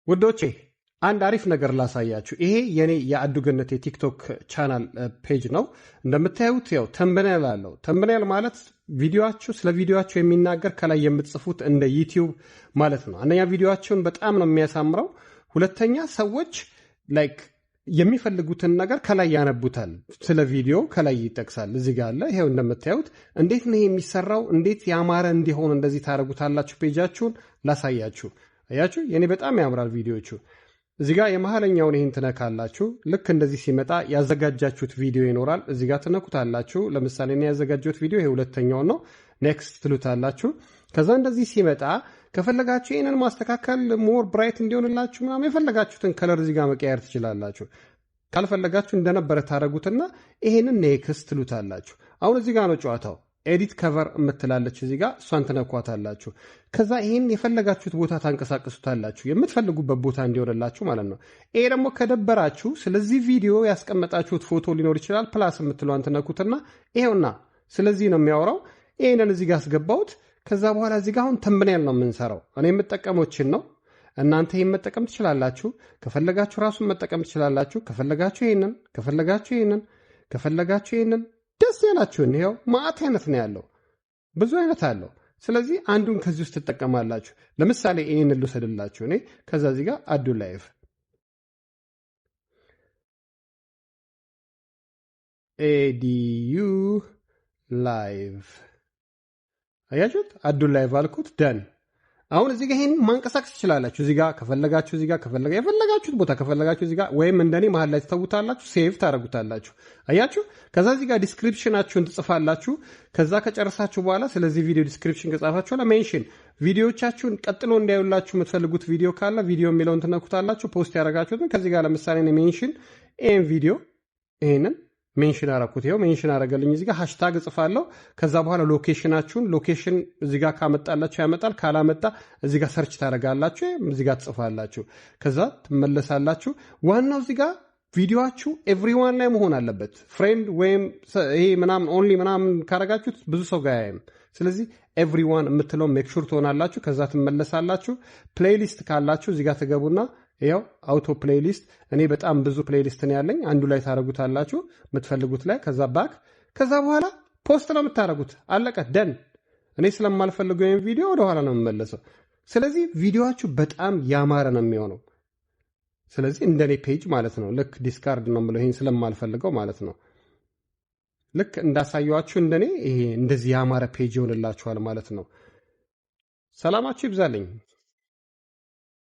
ውዶቼ አንድ አሪፍ ነገር ላሳያችሁ። ይሄ የኔ የአዱ ገነት የቲክቶክ ቻናል ፔጅ ነው። እንደምታዩት ያው ተምብኔል አለው። ተምብኔል ማለት ቪዲዮአችሁ ስለ ቪዲዮአችሁ የሚናገር ከላይ የምትጽፉት እንደ ዩቲዩብ ማለት ነው። አንደኛ ቪዲዮአችሁን በጣም ነው የሚያሳምረው። ሁለተኛ ሰዎች ላይክ የሚፈልጉትን ነገር ከላይ ያነቡታል። ስለ ቪዲዮ ከላይ ይጠቅሳል። እዚህ ጋር አለ። ይሄው እንደምታዩት እንዴት ነው የሚሰራው፣ እንዴት ያማረ እንዲሆን እንደዚህ ታደርጉታላችሁ። ፔጃችሁን ላሳያችሁ። አያችሁ የኔ በጣም ያምራል ቪዲዮቹ። እዚህ ጋር የመሃለኛውን ይሄን ትነካላችሁ። ልክ እንደዚህ ሲመጣ ያዘጋጃችሁት ቪዲዮ ይኖራል። እዚህ ጋር ትነኩታላችሁ። ለምሳሌ እኔ ያዘጋጀሁት ቪዲዮ ይሄ ሁለተኛው ነው። ኔክስት ትሉታላችሁ። ከዛ እንደዚህ ሲመጣ ከፈለጋችሁ ይሄንን ማስተካከል ሞር ብራይት እንዲሆንላችሁ ምናምን የፈለጋችሁትን ከለር እዚህ ጋር መቀየር ትችላላችሁ። ካልፈለጋችሁ እንደነበረ ታረጉትና ይሄንን ኔክስት ትሉታላችሁ። አሁን እዚህ ጋር ነው ጨዋታው። ኤዲት ከቨር የምትላለች እዚህ ጋር እሷን ትነኳታላችሁ። ከዛ ይሄን የፈለጋችሁት ቦታ ታንቀሳቅሱታላችሁ፣ የምትፈልጉበት ቦታ እንዲሆንላችሁ ማለት ነው። ይሄ ደግሞ ከደበራችሁ ስለዚህ ቪዲዮ ያስቀመጣችሁት ፎቶ ሊኖር ይችላል። ፕላስ የምትለዋን ትነኩትና ይሄውና ስለዚህ ነው የሚያወራው። ይሄንን እዚህ ጋር አስገባሁት። ከዛ በኋላ እዚህ ጋር አሁን ተምብኔል ነው የምንሰራው። እኔ የምጠቀሞችን ነው። እናንተ ይሄን መጠቀም ትችላላችሁ። ከፈለጋችሁ ራሱን መጠቀም ትችላላችሁ። ከፈለጋችሁ ይሄንን፣ ከፈለጋችሁ ይሄንን፣ ከፈለጋችሁ ይሄንን ደስ ያላችሁን። ይሄው ማአት አይነት ነው ያለው፣ ብዙ አይነት አለው። ስለዚህ አንዱን ከዚህ ውስጥ ትጠቀማላችሁ። ለምሳሌ ይሄንን ልውሰድላችሁ እኔ። ከዛ እዚህ ጋር አዱ ላይቭ ኤዲዩ ላይቭ አያችሁት? አዱ ላይቭ አልኩት። ደን አሁን እዚህ ጋር ይሄን ማንቀሳቀስ ትችላላችሁ። እዚህ ጋር ከፈለጋችሁ እዚህ ጋር የፈለጋችሁት ቦታ ከፈለጋችሁ እዚህ ጋር ወይም እንደኔ መሀል ላይ ትተውታላችሁ፣ ሴቭ ታደርጉታላችሁ። አያችሁ? ከዛ እዚህ ጋር ዲስክሪፕሽናችሁን ትጽፋላችሁ። ከዛ ከጨረሳችሁ በኋላ ስለዚህ ቪዲዮ ዲስክሪፕሽን ከጻፋችሁ ለሜንሽን ቪዲዮዎቻችሁን ቀጥሎ እንዲያዩላችሁ የምትፈልጉት ቪዲዮ ካለ ቪዲዮ የሚለውን ትነኩታላችሁ። ፖስት ያደረጋችሁትን ከዚህ ጋር ለምሳሌ ሜንሽን ይሄን ቪዲዮ ይሄንን ሜንሽን አረኩት። ይሄው ሜንሽን አረገልኝ። እዚህ ጋር ሃሽታግ እጽፋለሁ። ከዛ በኋላ ሎኬሽናችሁን ሎኬሽን እዚህ ጋር ካመጣላችሁ ያመጣል፣ ካላመጣ እዚህ ጋር ሰርች ታደርጋላችሁ፣ እዚህ ጋር ትጽፋላችሁ። ከዛ ትመለሳላችሁ። ዋናው እዚህ ጋር ቪዲዮአችሁ ኤቭሪዋን ላይ መሆን አለበት። ፍሬንድ ወይም ይሄ ምናምን ኦንሊ ምናምን ካረጋችሁት ብዙ ሰው ጋር ያይም። ስለዚህ ኤቭሪዋን የምትለው ሜክ ሹር ትሆናላችሁ። ከዛ ትመለሳላችሁ። ፕሌይሊስት ካላችሁ እዚህ ጋር ትገቡና ያው አውቶ ፕሌይሊስት እኔ በጣም ብዙ ፕሌይሊስት ነው ያለኝ። አንዱ ላይ ታረጉታላችሁ የምትፈልጉት ላይ። ከዛ ባክ ከዛ በኋላ ፖስት ነው የምታረጉት። አለቀ ደን። እኔ ስለማልፈልገው ይሄን ቪዲዮ ወደ ኋላ ነው የምመለሰው። ስለዚህ ቪዲዮአችሁ በጣም ያማረ ነው የሚሆነው። ስለዚህ እንደኔ ፔጅ ማለት ነው። ልክ ዲስካርድ ነው የምለው ይሄን ስለማልፈልገው ማለት ነው። ልክ እንዳሳየዋችሁ እንደኔ ይሄ እንደዚህ ያማረ ፔጅ ይሆንላችኋል ማለት ነው። ሰላማችሁ ይብዛልኝ።